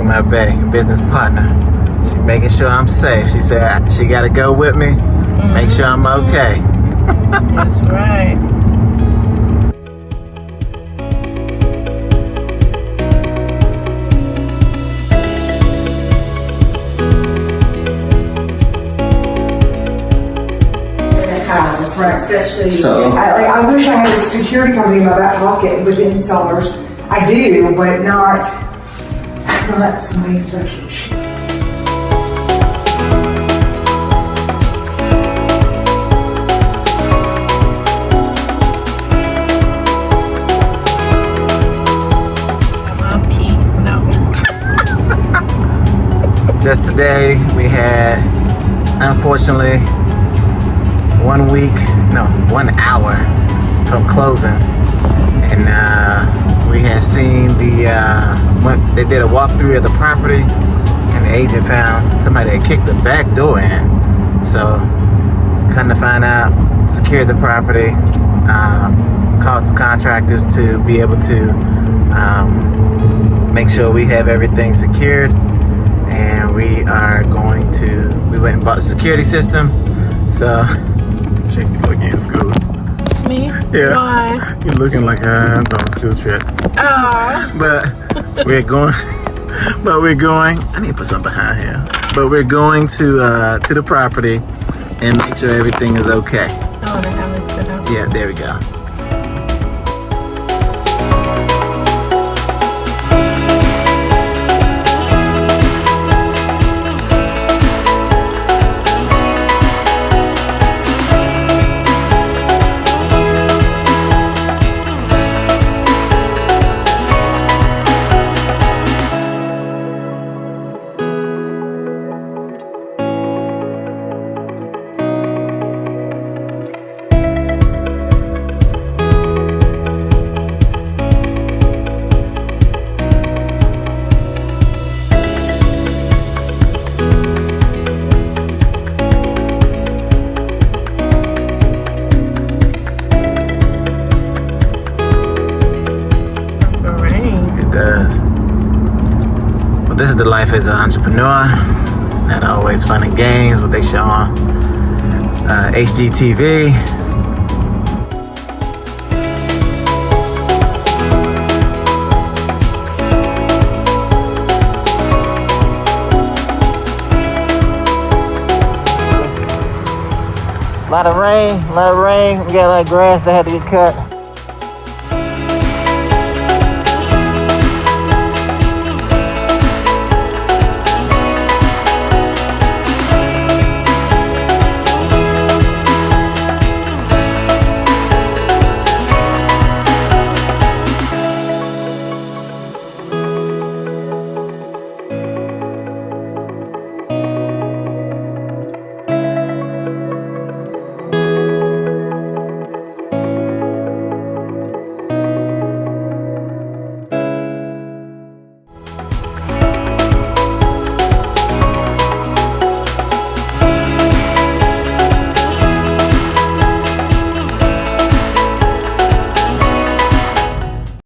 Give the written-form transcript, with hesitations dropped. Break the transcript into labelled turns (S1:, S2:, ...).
S1: my bae, business partner. She making sure I'm safe. She said she got to go with me, make sure I'm okay.
S2: That's right.
S3: Right, especially. So I wish I had a security company in my back pocket with installers. I do, but not somebody who's actually.
S1: Just today we had, unfortunately, 1 hour from closing, and we have seen they did a walkthrough of the property, and the agent found somebody had kicked the back door in. So come to find out, secured the property, called some contractors to be able to make sure we have everything secured, and we went and bought the security system. So you look in school.
S2: Me?
S1: Yeah.
S2: Why?
S1: You're looking like I'm on a school trip.
S2: Oh.
S1: But we're going. I need to put something behind here. But we're going to the property and make sure everything is okay.
S2: Oh, they have it set up.
S1: Yeah, there we go. This is the life as an entrepreneur. It's not always fun and games, what they show on HGTV. A lot of rain. We got a lot of grass that had to get cut.